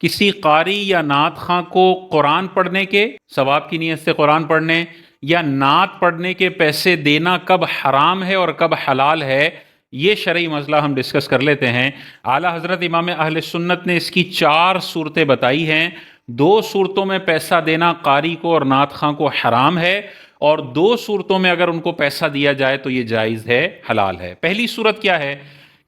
کسی قاری یا نعت خواں کو قرآن پڑھنے کے ثواب کی نیت سے قرآن پڑھنے یا نعت پڑھنے کے پیسے دینا کب حرام ہے اور کب حلال ہے، یہ شرعی مسئلہ ہم ڈسکس کر لیتے ہیں۔ اعلیٰ حضرت امام اہل سنت نے اس کی 4 صورتیں بتائی ہیں۔ 2 صورتوں میں پیسہ دینا قاری کو اور نعت خواں کو حرام ہے، اور 2 صورتوں میں اگر ان کو پیسہ دیا جائے تو یہ جائز ہے، حلال ہے۔ پہلی صورت کیا ہے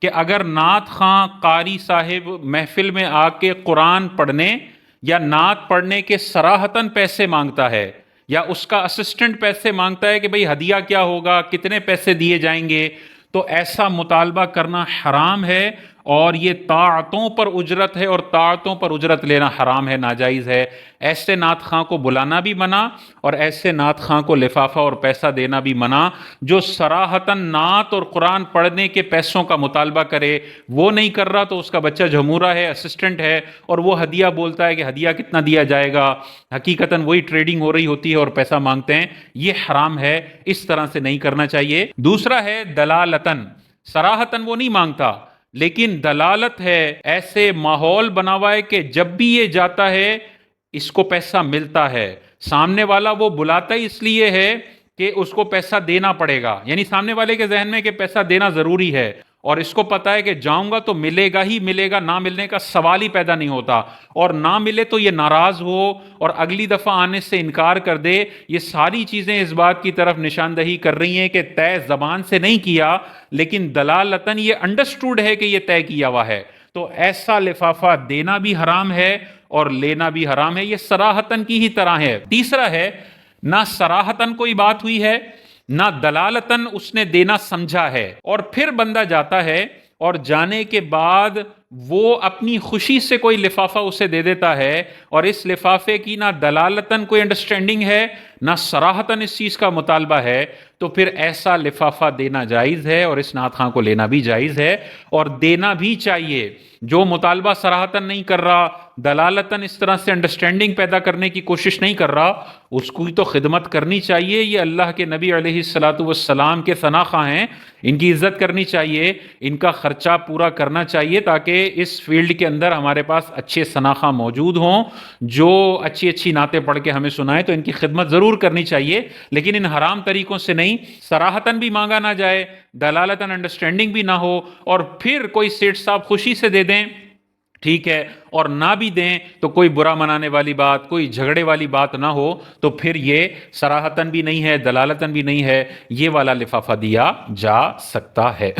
کہ اگر نعت خواں قاری صاحب محفل میں آ کے قرآن پڑھنے یا نعت پڑھنے کے صراحتاً پیسے مانگتا ہے، یا اس کا اسسٹنٹ پیسے مانگتا ہے کہ بھئی ہدیہ کیا ہوگا، کتنے پیسے دیے جائیں گے، تو ایسا مطالبہ کرنا حرام ہے، اور یہ طاعتوں پر اجرت ہے، اور طاعتوں پر اجرت لینا حرام ہے، ناجائز ہے۔ ایسے نعت خواں کو بلانا بھی منع، اور ایسے نعت خواں کو لفافہ اور پیسہ دینا بھی منع۔ جو صراحتاً نعت اور قرآن پڑھنے کے پیسوں کا مطالبہ کرے، وہ نہیں کر رہا تو اس کا بچہ جھمورا ہے، اسسٹنٹ ہے، اور وہ ہدیہ بولتا ہے کہ ہدیہ کتنا دیا جائے گا، حقیقتاً وہی ٹریڈنگ ہو رہی ہوتی ہے اور پیسہ مانگتے ہیں، یہ حرام ہے، اس طرح سے نہیں کرنا چاہیے۔ دوسرا ہے دلالتاً، صراحتاً وہ نہیں مانگتا لیکن دلالت ہے، ایسے ماحول بنا ہوا ہے کہ جب بھی یہ جاتا ہے اس کو پیسہ ملتا ہے۔ سامنے والا وہ بلاتا ہی اس لیے ہے کہ اس کو پیسہ دینا پڑے گا، یعنی سامنے والے کے ذہن میں کہ پیسہ دینا ضروری ہے، اور اس کو پتا ہے کہ جاؤں گا تو ملے گا ہی ملے گا، نہ ملنے کا سوال ہی پیدا نہیں ہوتا، اور نہ ملے تو یہ ناراض ہو اور اگلی دفعہ آنے سے انکار کر دے۔ یہ ساری چیزیں اس بات کی طرف نشاندہی کر رہی ہیں کہ طے زبان سے نہیں کیا لیکن دلالتاً یہ انڈرسٹوڈ ہے کہ یہ طے کیا ہوا ہے، تو ایسا لفافہ دینا بھی حرام ہے اور لینا بھی حرام ہے، یہ صراحتاً کی ہی طرح ہے۔ تیسرا ہے، نہ صراحتاً کوئی بات ہوئی ہے نہ دلالتاً اس نے دینا سمجھا ہے، اور پھر بندہ جاتا ہے اور جانے کے بعد وہ اپنی خوشی سے کوئی لفافہ اسے دے دیتا ہے، اور اس لفافے کی نہ دلالتاً کوئی انڈرسٹینڈنگ ہے نہ صراحتاً اس چیز کا مطالبہ ہے، تو پھر ایسا لفافہ دینا جائز ہے اور اس نعت خواں کو لینا بھی جائز ہے، اور دینا بھی چاہیے۔ جو مطالبہ صراحتاً نہیں کر رہا، دلالتاً اس طرح سے انڈرسٹینڈنگ پیدا کرنے کی کوشش نہیں کر رہا، اس کو تو خدمت کرنی چاہیے۔ یہ اللہ کے نبی علیہ الصلاۃ والسلام کے ثنا خواں ہیں، ان کی عزت کرنی چاہیے، ان کا خرچہ پورا کرنا چاہیے، تاکہ اس فیلڈ کے اندر ہمارے پاس اچھے ثنا خواں موجود ہوں جو اچھی اچھی نعتیں پڑھ کے ہمیں سنائیں، تو ان کی خدمت ضرور کرنی چاہیے، لیکن ان حرام طریقوں سے نہیں۔ صراحتاً بھی مانگا نہ جائے، دلالتاً انڈرسٹینڈنگ بھی نہ ہو، اور پھر کوئی سیٹ صاحب خوشی سے دے دیں ٹھیک ہے، اور نہ بھی دیں تو کوئی برا منانے والی بات، کوئی جھگڑے والی بات نہ ہو، تو پھر یہ صراحتاً بھی نہیں ہے، دلالتاً بھی نہیں ہے، یہ والا لفافہ دیا جا سکتا ہے۔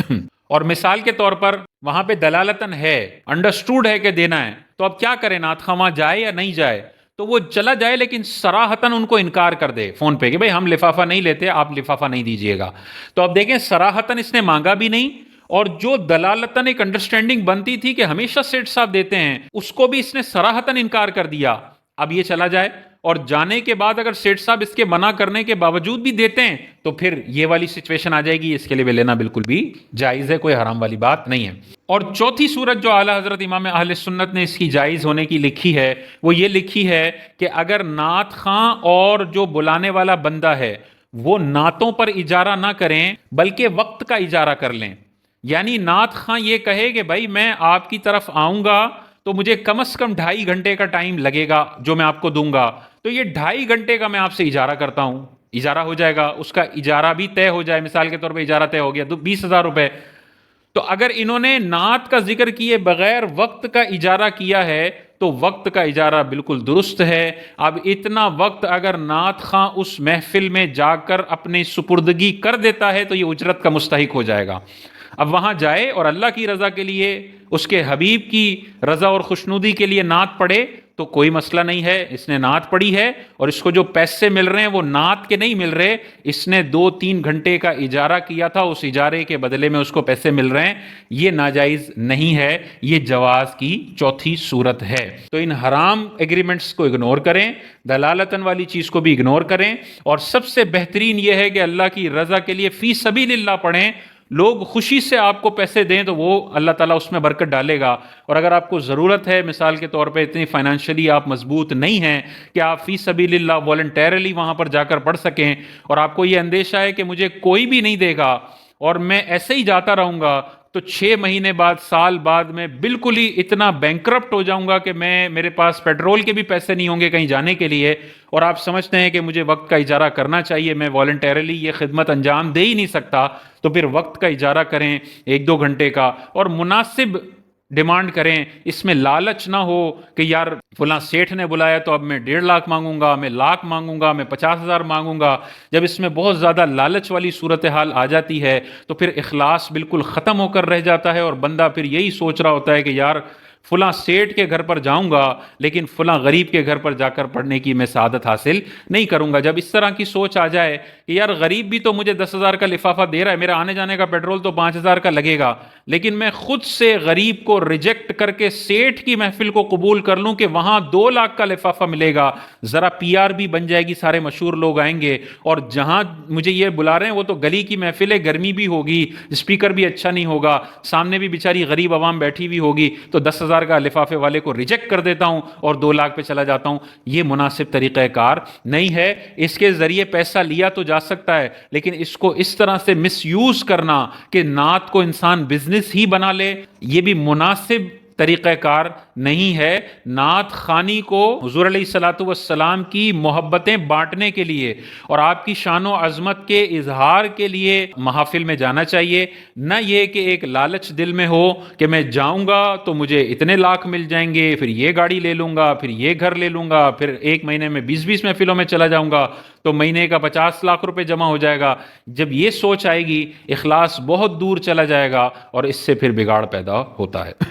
اور مثال کے طور پر وہاں پہ دلالتاً ہے، انڈرسٹوڈ ہے کہ دینا ہے، تو اب کیا کریں، نعت خواں وہاں جائے یا نہیں جائے؟ تو وہ چلا جائے لیکن صراحتاً ان کو انکار کر دے فون پہ کہ بھئی ہم لفافہ نہیں لیتے، آپ لفافہ نہیں دیجئے گا۔ تو اب دیکھیں، صراحتاً اس نے مانگا بھی نہیں، اور جو دلالتاً ایک انڈرسٹینڈنگ بنتی تھی کہ ہمیشہ سیٹ صاحب دیتے ہیں، اس کو بھی اس نے صراحتاً انکار کر دیا۔ اب یہ چلا جائے، اور جانے کے بعد اگر سیٹ صاحب اس کے منع کرنے کے باوجود بھی دیتے ہیں تو پھر یہ والی سچویشن آ جائے گی، اس کے لیے بھی لینا بالکل بھی جائز ہے، کوئی حرام والی بات نہیں ہے۔ اور چوتھی صورت جو اعلیٰ حضرت امام اہل سنت نے اس کی جائز ہونے کی لکھی ہے، وہ یہ لکھی ہے کہ اگر نعت خواں اور جو بلانے والا بندہ ہے وہ نعتوں پر اجارہ نہ کریں بلکہ وقت کا اجارہ کر لیں، یعنی نعت خواں یہ کہے کہ بھائی میں آپ کی طرف آؤں گا تو مجھے کم از کم 2.5 گھنٹے کا ٹائم لگے گا جو میں آپ کو دوں گا، تو یہ 2.5 گھنٹے کا میں آپ سے اجارہ کرتا ہوں، اجارہ ہو جائے گا، اس کا اجارہ بھی طے ہو جائے، مثال کے طور پہ اجارہ طے ہو گیا 20,000 روپے۔ تو اگر انہوں نے نعت کا ذکر کیے بغیر وقت کا اجارہ کیا ہے تو وقت کا اجارہ بالکل درست ہے۔ اب اتنا وقت اگر نعت خواں اس محفل میں جا کر اپنے سپردگی کر دیتا ہے تو یہ اجرت کا مستحق ہو جائے گا۔ اب وہاں جائے اور اللہ کی رضا کے لیے، اس کے حبیب کی رضا اور خوشنودی کے لیے نعت پڑھے تو کوئی مسئلہ نہیں ہے، اس نے نعت پڑھی ہے، اور اس کو جو پیسے مل رہے ہیں وہ نعت کے نہیں مل رہے، اس نے 2-3 گھنٹے کا اجارہ کیا تھا، اس اجارے کے بدلے میں اس کو پیسے مل رہے ہیں، یہ ناجائز نہیں ہے، یہ جواز کی چوتھی صورت ہے۔ تو ان حرام ایگریمنٹس کو اگنور کریں، دلالتاً والی چیز کو بھی اگنور کریں، اور سب سے بہترین یہ ہے کہ اللہ کی رضا کے لیے فی سبیل اللہ پڑھیں، لوگ خوشی سے آپ کو پیسے دیں تو وہ اللہ تعالیٰ اس میں برکت ڈالے گا، اور اگر آپ کو ضرورت ہے، مثال کے طور پہ اتنی فائنینشلی آپ مضبوط نہیں ہیں کہ آپ فی سبیل اللہ والنٹیرلی وہاں پر جا کر پڑھ سکیں، اور آپ کو یہ اندیشہ ہے کہ مجھے کوئی بھی نہیں دے گا اور میں ایسے ہی جاتا رہوں گا، تو 6 مہینے بعد، سال بعد میں بالکل ہی اتنا بینکرپٹ ہو جاؤں گا کہ میرے پاس پیٹرول کے بھی پیسے نہیں ہوں گے کہیں جانے کے لیے، اور آپ سمجھتے ہیں کہ مجھے وقت کا اجارہ کرنا چاہیے، میں والنٹیرلی یہ خدمت انجام دے ہی نہیں سکتا، تو پھر وقت کا اجارہ کریں 1-2 گھنٹے کا، اور مناسب ڈیمانڈ کریں، اس میں لالچ نہ ہو کہ یار فلاں سیٹھ نے بلایا تو اب میں 1.5 لاکھ مانگوں گا، میں لاکھ مانگوں گا، میں 50,000 مانگوں گا۔ جب اس میں بہت زیادہ لالچ والی صورتحال آ جاتی ہے تو پھر اخلاص بالکل ختم ہو کر رہ جاتا ہے، اور بندہ پھر یہی سوچ رہا ہوتا ہے کہ یار فلاں سیٹھ کے گھر پر جاؤں گا لیکن فلاں غریب کے گھر پر جا کر پڑھنے کی میں سعادت حاصل نہیں کروں گا۔ جب اس طرح کی سوچ آ جائے کہ یار غریب بھی تو مجھے 10,000 کا لفافہ دے رہا ہے، میرا آنے جانے کا پیٹرول تو 5,000 کا لگے گا، لیکن میں خود سے غریب کو ریجیکٹ کر کے سیٹھ کی محفل کو قبول کر لوں کہ وہاں 2 لاکھ کا لفافہ ملے گا، ذرا پی آر بھی بن جائے گی، سارے مشہور لوگ آئیں گے، اور جہاں مجھے یہ بلا رہے ہیں وہ تو گلی کی محفل ہے، گرمی بھی ہوگی، اسپیکر بھی اچھا نہیں ہوگا، سامنے بھی بیچاری غریب عوام بیٹھی ہوئی ہوگی، تو 10,000 کا لفافے والے کو ریجیکٹ کر دیتا ہوں اور 2 لاکھ پہ چلا جاتا ہوں۔ یہ مناسب طریقہ کار نہیں ہے۔ اس کے ذریعے پیسہ لیا تو جا سکتا ہے، لیکن اس کو اس طرح سے مس یوز کرنا کہ نعت کو انسان بزنس ہی بنا لے، یہ بھی مناسب طریقہ کار نہیں ہے۔ نعت خوانی کو حضور علیہ الصلوۃ والسلام کی محبتیں بانٹنے کے لیے اور آپ کی شان و عظمت کے اظہار کے لیے محافل میں جانا چاہیے، نہ یہ کہ ایک لالچ دل میں ہو کہ میں جاؤں گا تو مجھے اتنے لاکھ مل جائیں گے، پھر یہ گاڑی لے لوں گا، پھر یہ گھر لے لوں گا، پھر ایک مہینے میں 20 محفلوں میں چلا جاؤں گا تو مہینے کا 50 لاکھ روپے جمع ہو جائے گا۔ جب یہ سوچ آئے گی، اخلاص بہت دور چلا جائے گا اور اس سے پھر بگاڑ پیدا ہوتا ہے۔